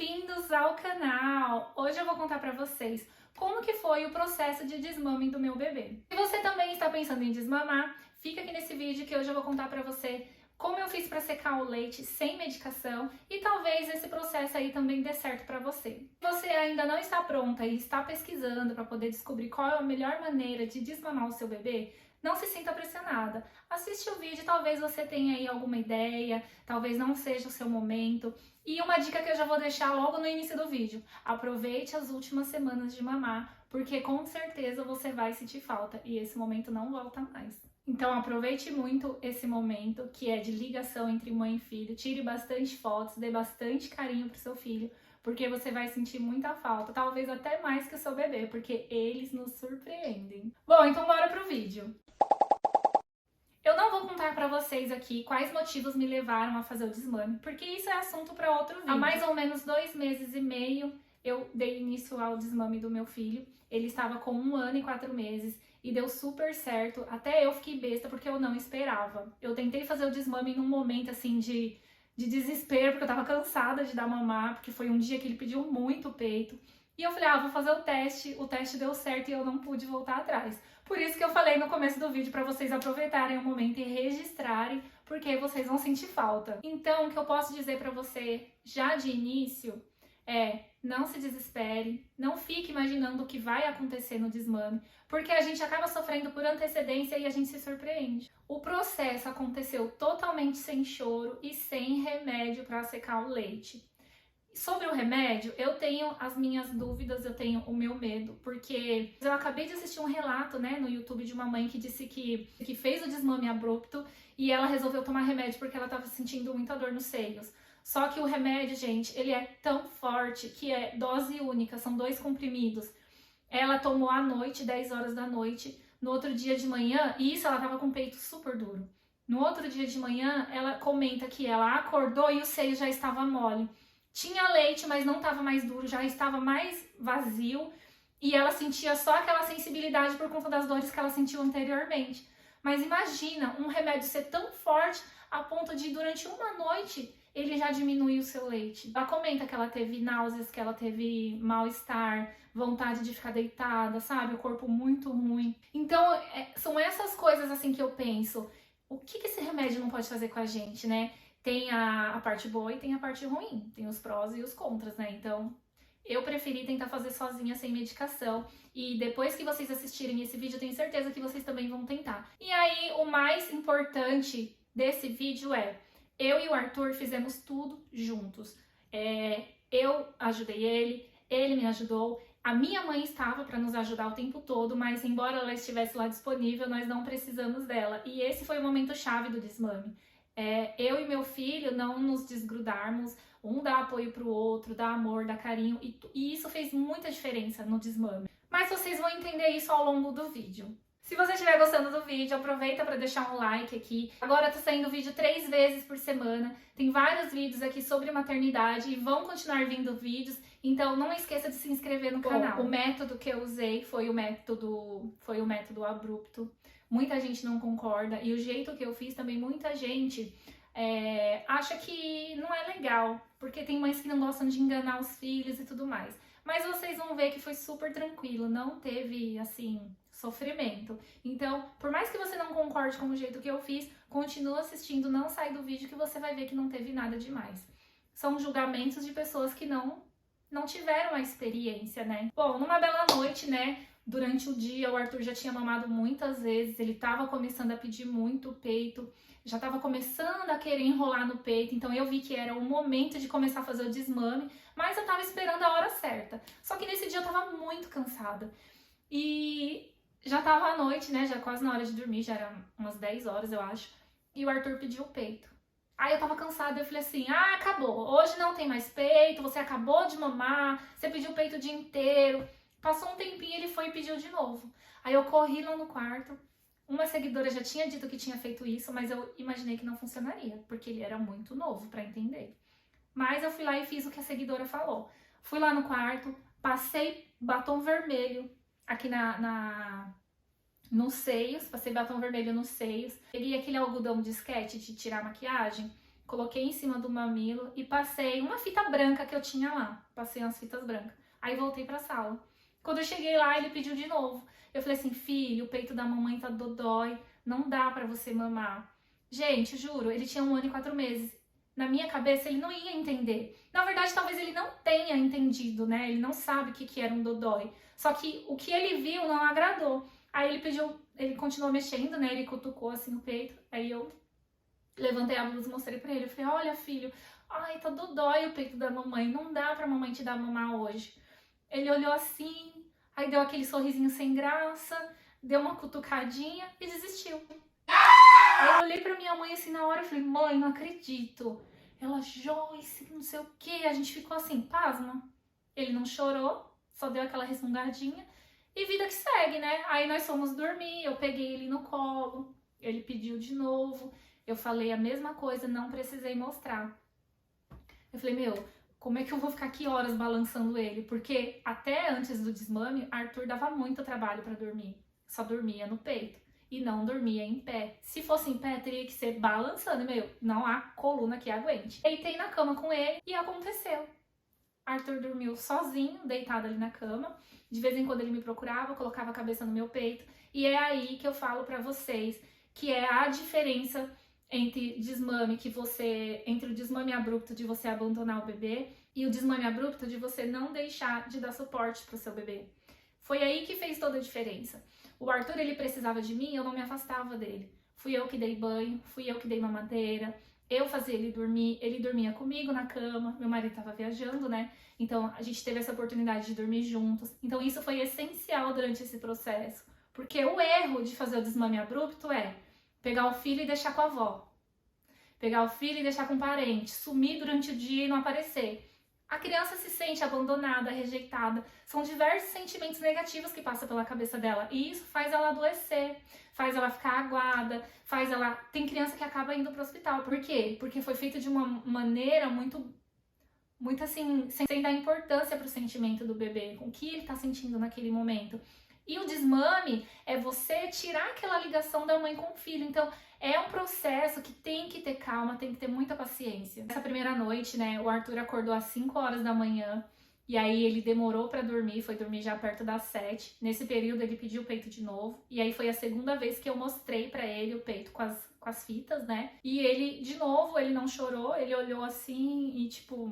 Bem-vindos ao canal! Hoje eu vou contar pra vocês como que foi o processo de desmame do meu bebê. Se você também está pensando em desmamar, fica aqui nesse vídeo que hoje eu vou contar pra você como eu fiz pra secar o leite sem medicação e talvez esse processo aí também dê certo pra você. Se você ainda não está pronta e está pesquisando para poder descobrir qual é a melhor maneira de desmamar o seu bebê, não se sinta pressionada. Assiste o vídeo, talvez você tenha aí alguma ideia, talvez não seja o seu momento. E uma dica que eu já vou deixar logo no início do vídeo: aproveite as últimas semanas de mamar, porque com certeza você vai sentir falta e esse momento não volta mais. Então aproveite muito esse momento que é de ligação entre mãe e filho, tire bastante fotos, dê bastante carinho pro seu filho, porque você vai sentir muita falta, talvez até mais que o seu bebê, porque eles nos surpreendem. Bom, então bora pro vídeo. Eu não vou contar pra vocês aqui quais motivos me levaram a fazer o desmame, porque isso é assunto para outro vídeo. Há mais ou menos 2 meses e meio eu dei início ao desmame do meu filho. Ele estava com 1 ano e 4 meses e deu super certo. Até eu fiquei besta porque eu não esperava. Eu tentei fazer o desmame num momento assim de desespero, porque eu tava cansada de dar mamar, porque foi um dia que ele pediu muito peito. E eu falei, vou fazer o teste deu certo e eu não pude voltar atrás. Por isso que eu falei no começo do vídeo para vocês aproveitarem o momento e registrarem, porque vocês vão sentir falta. Então, o que eu posso dizer para você já de início é: não se desespere, não fique imaginando o que vai acontecer no desmame, porque a gente acaba sofrendo por antecedência e a gente se surpreende. O processo aconteceu totalmente sem choro e sem remédio para secar o leite. Sobre o remédio, eu tenho as minhas dúvidas, eu tenho o meu medo, porque eu acabei de assistir um relato, no YouTube de uma mãe que disse que fez o desmame abrupto e ela resolveu tomar remédio porque ela estava sentindo muita dor nos seios. Só que o remédio, gente, ele é tão forte que é dose única, são 2 comprimidos. Ela tomou à noite, 10 horas da noite, no outro dia de manhã, e isso ela tava com o peito super duro. No outro dia de manhã, ela comenta que ela acordou e o seio já estava mole. Tinha leite, mas não estava mais duro, já estava mais vazio e ela sentia só aquela sensibilidade por conta das dores que ela sentiu anteriormente. Mas imagina um remédio ser tão forte a ponto de durante uma noite ele já diminuir o seu leite. Ela comenta que ela teve náuseas, que ela teve mal-estar, vontade de ficar deitada, sabe? O corpo muito ruim. Então, são essas coisas assim que eu penso. O que esse remédio não pode fazer com a gente, né? Tem a parte boa e tem a parte ruim, tem os prós e os contras, Então, eu preferi tentar fazer sozinha, sem medicação. E depois que vocês assistirem esse vídeo, eu tenho certeza que vocês também vão tentar. E aí, o mais importante desse vídeo é: eu e o Arthur fizemos tudo juntos. Eu ajudei ele me ajudou. A minha mãe estava para nos ajudar o tempo todo, mas embora ela estivesse lá disponível, nós não precisamos dela. E esse foi o momento chave do desmame. Eu e meu filho não nos desgrudarmos, um dá apoio pro outro, dá amor, dá carinho, e isso fez muita diferença no desmame. Mas vocês vão entender isso ao longo do vídeo. Se você estiver gostando do vídeo, aproveita para deixar um like aqui. Agora tá saindo vídeo 3 vezes por semana, tem vários vídeos aqui sobre maternidade e vão continuar vindo vídeos, então não esqueça de se inscrever no canal. O método que eu usei foi o método abrupto. Muita gente não concorda e o jeito que eu fiz também, muita gente acha que não é legal, porque tem mães que não gostam de enganar os filhos e tudo mais. Mas vocês vão ver que foi super tranquilo, não teve, assim, sofrimento. Então, por mais que você não concorde com o jeito que eu fiz, continua assistindo, não sai do vídeo que você vai ver que não teve nada demais. São julgamentos de pessoas que não tiveram a experiência, Bom, numa bela noite, durante o dia, o Arthur já tinha mamado muitas vezes, ele estava começando a pedir muito peito, já estava começando a querer enrolar no peito, então eu vi que era o momento de começar a fazer o desmame, mas eu estava esperando a hora certa. Só que nesse dia eu estava muito cansada e já estava à noite, já quase na hora de dormir, já eram umas 10 horas, eu acho, e o Arthur pediu o peito. Aí eu tava cansada, eu falei assim: acabou, hoje não tem mais peito, você acabou de mamar, você pediu peito o dia inteiro. Passou um tempinho, ele foi e pediu de novo. Aí eu corri lá no quarto. Uma seguidora já tinha dito que tinha feito isso, mas eu imaginei que não funcionaria, porque ele era muito novo pra entender. Mas eu fui lá e fiz o que a seguidora falou. Fui lá no quarto, passei batom vermelho aqui nos seios, passei batom vermelho nos seios. Peguei aquele algodão disquete de tirar maquiagem coloquei em cima do mamilo e passei uma fita branca que eu tinha lá. Passei umas fitas brancas. Aí voltei pra sala. Quando eu cheguei lá, ele pediu de novo. Eu falei assim, filho, o peito da mamãe tá dodói, não dá pra você mamar. Gente, juro, ele tinha 1 ano e 4 meses. Na minha cabeça, ele não ia entender. Na verdade, talvez ele não tenha entendido, né? Ele não sabe o que era um dodói. Só que o que ele viu não agradou. Aí ele pediu, ele continuou mexendo, né? Ele cutucou assim o peito. Aí eu levantei a blusa e mostrei pra ele. Eu falei, olha, filho, ai, tá dodói o peito da mamãe. Não dá pra mamãe te dar mamar hoje. Ele olhou assim, aí deu aquele sorrisinho sem graça, deu uma cutucadinha e desistiu. Aí eu olhei pra minha mãe assim na hora e falei, mãe, não acredito. Ela, Joyce, não sei o que. A gente ficou assim, pasma. Ele não chorou, só deu aquela resmungadinha. E vida que segue, né? Aí nós fomos dormir, eu peguei ele no colo, ele pediu de novo. Eu falei a mesma coisa, não precisei mostrar. Eu falei, meu, como é que eu vou ficar aqui horas balançando ele? Porque até antes do desmame, Arthur dava muito trabalho pra dormir. Só dormia no peito e não dormia em pé. Se fosse em pé, teria que ser balançando, meu, não há coluna que aguente. Deitei na cama com ele e aconteceu. Arthur dormiu sozinho, deitado ali na cama. De vez em quando ele me procurava, colocava a cabeça no meu peito. E é aí que eu falo pra vocês que é a diferença entre desmame entre o desmame abrupto de você abandonar o bebê e o desmame abrupto de você não deixar de dar suporte pro seu bebê. Foi aí que fez toda a diferença. O Arthur, ele precisava de mim, eu não me afastava dele. Fui eu que dei banho, fui eu que dei mamadeira, eu fazia ele dormir, ele dormia comigo na cama, meu marido estava viajando, né? Então a gente teve essa oportunidade de dormir juntos. Então isso foi essencial durante esse processo. Porque o erro de fazer o desmame abrupto é pegar o filho e deixar com a avó. Pegar o filho e deixar com um parente, sumir durante o dia e não aparecer. A criança se sente abandonada, rejeitada. São diversos sentimentos negativos que passam pela cabeça dela. E isso faz ela adoecer, faz ela ficar aguada, faz ela... Tem criança que acaba indo pro hospital. Por quê? Porque foi feito de uma maneira muito assim, sem dar importância pro sentimento do bebê, com o que ele tá sentindo naquele momento. E o desmame é você tirar aquela ligação da mãe com o filho. Então, é um processo que tem que ter calma, tem que ter muita paciência. Essa primeira noite, né, o Arthur acordou às 5 horas da manhã. E aí ele demorou pra dormir, foi dormir já perto das 7. Nesse período ele pediu o peito de novo. E aí foi a segunda vez que eu mostrei pra ele o peito com as fitas, né? E ele, de novo, ele não chorou, ele olhou assim e tipo...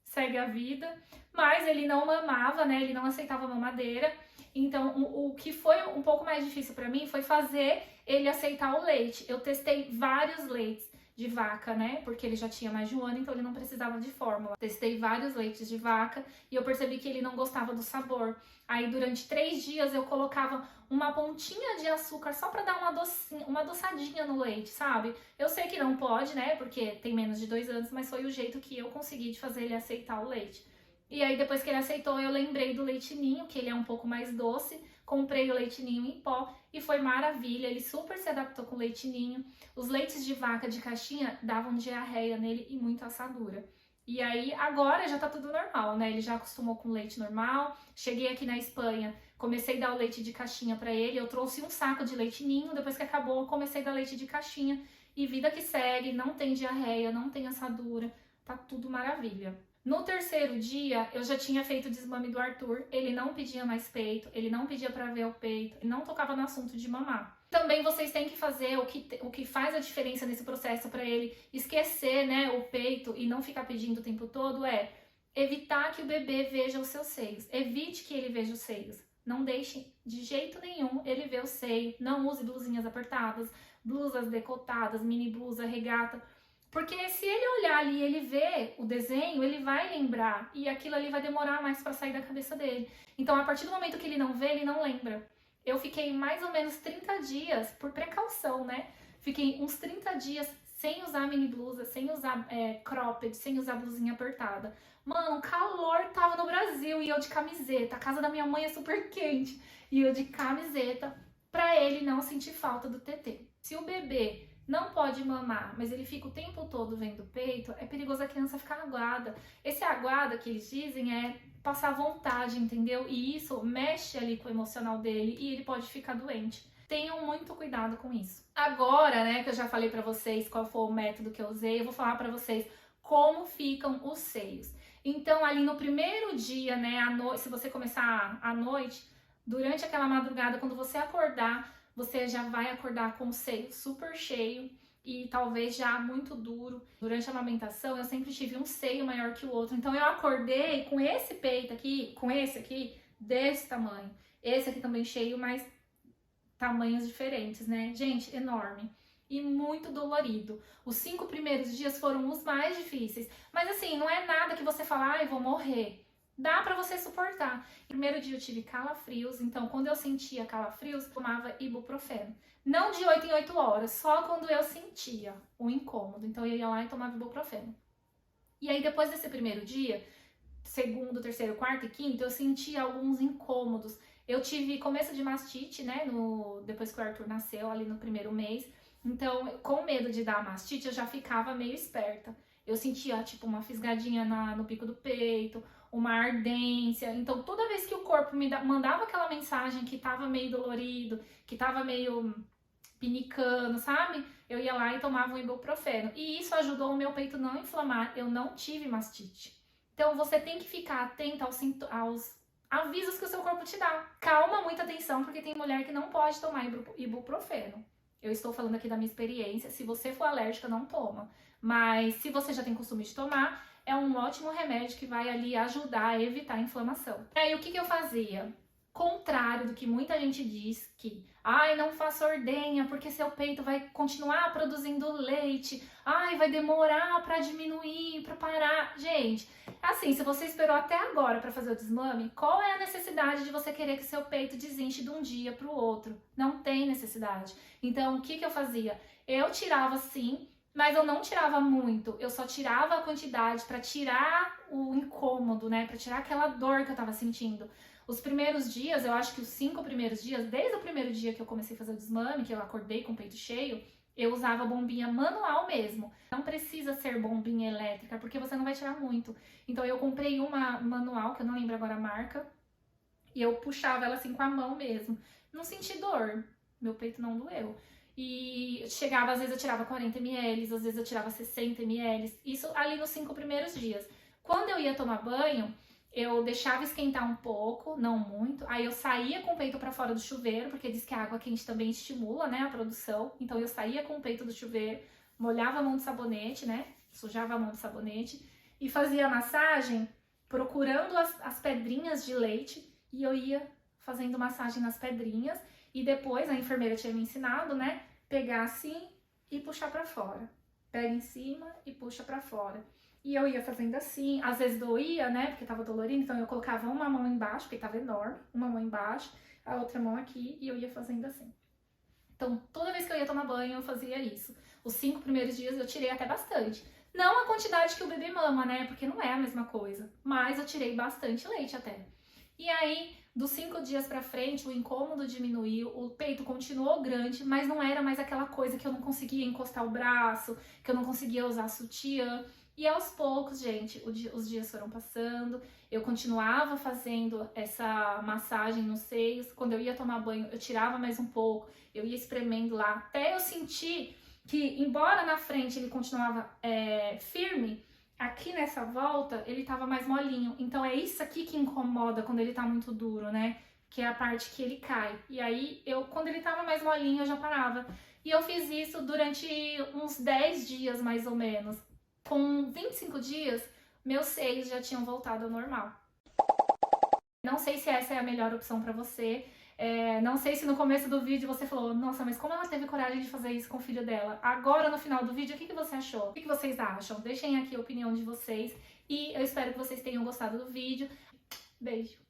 segue a vida. Mas ele não mamava, né? Ele não aceitava mamadeira. Então, o que foi um pouco mais difícil pra mim foi fazer ele aceitar o leite. Eu testei vários leites de vaca, né? Porque ele já tinha mais de 1 ano, então ele não precisava de fórmula. Testei vários leites de vaca e eu percebi que ele não gostava do sabor. Aí, durante 3 dias, eu colocava uma pontinha de açúcar só pra dar uma adoçadinha no leite, sabe? Eu sei que não pode, né? Porque tem menos de 2 anos, mas foi o jeito que eu consegui de fazer ele aceitar o leite. E aí, depois que ele aceitou, eu lembrei do leite ninho, que ele é um pouco mais doce. Comprei o leite ninho em pó e foi maravilha. Ele super se adaptou com o leite ninho. Os leites de vaca de caixinha davam diarreia nele e muita assadura. E aí, agora já tá tudo normal, né? Ele já acostumou com leite normal. Cheguei aqui na Espanha, comecei a dar o leite de caixinha pra ele. Eu trouxe um saco de leite ninho, depois que acabou, eu comecei a dar leite de caixinha. E vida que segue, não tem diarreia, não tem assadura, tá tudo maravilha. No terceiro dia, eu já tinha feito o desmame do Arthur, ele não pedia mais peito, ele não pedia pra ver o peito, ele não tocava no assunto de mamar. Também vocês têm que fazer o que faz a diferença nesse processo para ele esquecer, né, o peito e não ficar pedindo o tempo todo é evitar que o bebê veja os seus seios, evite que ele veja os seios. Não deixe de jeito nenhum ele ver o seio, não use blusinhas apertadas, blusas decotadas, mini blusa, regata. Porque se ele olhar ali e ele ver o desenho, ele vai lembrar e aquilo ali vai demorar mais para sair da cabeça dele. Então, a partir do momento que ele não vê, ele não lembra. Eu fiquei mais ou menos 30 dias, por precaução, né? Fiquei uns 30 dias sem usar mini blusa, sem usar cropped, sem usar blusinha apertada. Mano, o calor tava no Brasil e eu de camiseta. A casa da minha mãe é super quente e eu de camiseta pra ele não sentir falta do TT. Se o bebê não pode mamar, mas ele fica o tempo todo vendo o peito, é perigoso a criança ficar aguada. Esse aguada que eles dizem é passar vontade, entendeu? E isso mexe ali com o emocional dele e ele pode ficar doente. Tenham muito cuidado com isso. Agora, né, que eu já falei pra vocês qual foi o método que eu usei, eu vou falar pra vocês como ficam os seios. Então, ali no primeiro dia, né, se você começar à noite, durante aquela madrugada, quando você acordar, você já vai acordar com o seio super cheio e talvez já muito duro. Durante a amamentação, eu sempre tive um seio maior que o outro. Então, eu acordei com esse peito aqui, com esse aqui, desse tamanho. Esse aqui também cheio, mas tamanhos diferentes, né? Gente, enorme. E muito dolorido. Os 5 primeiros dias foram os mais difíceis. Mas assim, não é nada que você fala, ai, vou morrer. Dá pra você suportar. No primeiro dia eu tive calafrios, então quando eu sentia calafrios, eu tomava ibuprofeno. Não de 8 em 8 horas, só quando eu sentia o incômodo. Então eu ia lá e tomava ibuprofeno. E aí depois desse primeiro dia, segundo, terceiro, quarto e quinto, eu sentia alguns incômodos. Eu tive começo de mastite, né, depois que o Arthur nasceu, ali no primeiro mês. Então, com medo de dar mastite, eu já ficava meio esperta. Eu sentia, tipo, uma fisgadinha no bico do peito, uma ardência. Então, toda vez que o corpo me mandava aquela mensagem que tava meio dolorido, que tava meio pinicando, sabe? Eu ia lá e tomava um ibuprofeno. E isso ajudou o meu peito não inflamar. Eu não tive mastite. Então, você tem que ficar atenta aos avisos que o seu corpo te dá. Calma, muita atenção, porque tem mulher que não pode tomar ibuprofeno. Eu estou falando aqui da minha experiência. Se você for alérgica, não toma. Mas se você já tem costume de tomar, é um ótimo remédio que vai ali ajudar a evitar a inflamação. E aí, o que eu fazia? Contrário do que muita gente diz, que ai, não faça ordenha porque seu peito vai continuar produzindo leite, ai, vai demorar para diminuir, para parar. Gente, assim, se você esperou até agora para fazer o desmame, qual é a necessidade de você querer que seu peito desinche de um dia para o outro? Não tem necessidade. Então, o que eu fazia? Eu tirava sim, mas eu não tirava muito, eu só tirava a quantidade para tirar o incômodo, né, para tirar aquela dor que eu tava sentindo. Os primeiros dias, eu acho que os 5 primeiros dias, desde o primeiro dia que eu comecei a fazer o desmame, que eu acordei com o peito cheio, eu usava bombinha manual mesmo. Não precisa ser bombinha elétrica, porque você não vai tirar muito. Então eu comprei uma manual, que eu não lembro agora a marca, e eu puxava ela assim com a mão mesmo. Não senti dor, meu peito não doeu. E chegava, às vezes eu tirava 40 ml, às vezes eu tirava 60 ml, isso ali nos 5 primeiros dias. Quando eu ia tomar banho, eu deixava esquentar um pouco, não muito, aí eu saía com o peito para fora do chuveiro, porque diz que a água quente também estimula, né, a produção. Então eu saía com o peito do chuveiro, molhava a mão de sabonete, né, sujava a mão de sabonete e fazia a massagem procurando as pedrinhas de leite, e eu ia fazendo massagem nas pedrinhas, e depois a enfermeira tinha me ensinado, né, pegar assim e puxar para fora. Pega em cima e puxa para fora. E eu ia fazendo assim, às vezes doía, né, porque tava dolorido, então eu colocava uma mão embaixo, porque tava enorme, uma mão embaixo, a outra mão aqui, e eu ia fazendo assim. Então, toda vez que eu ia tomar banho, eu fazia isso. Os 5 primeiros dias eu tirei até bastante. Não a quantidade que o bebê mama, né, porque não é a mesma coisa, mas eu tirei bastante leite até. E aí, dos 5 dias pra frente, o incômodo diminuiu, o peito continuou grande, mas não era mais aquela coisa que eu não conseguia encostar o braço, que eu não conseguia usar sutiã. E aos poucos, gente, os dias foram passando, eu continuava fazendo essa massagem nos seios. Quando eu ia tomar banho, eu tirava mais um pouco, eu ia espremendo lá, até eu sentir que, embora na frente ele continuava firme, aqui nessa volta ele tava mais molinho. Então é isso aqui que incomoda quando ele tá muito duro, né? Que é a parte que ele cai. E aí, quando ele tava mais molinho, eu já parava. E eu fiz isso durante uns 10 dias, mais ou menos. Com 25 dias, meus seios já tinham voltado ao normal. Não sei se essa é a melhor opção pra você. Não sei se no começo do vídeo você falou, nossa, mas como ela teve coragem de fazer isso com o filho dela? Agora, no final do vídeo, o que você achou? O que vocês acham? Deixem aqui a opinião de vocês. E eu espero que vocês tenham gostado do vídeo. Beijo!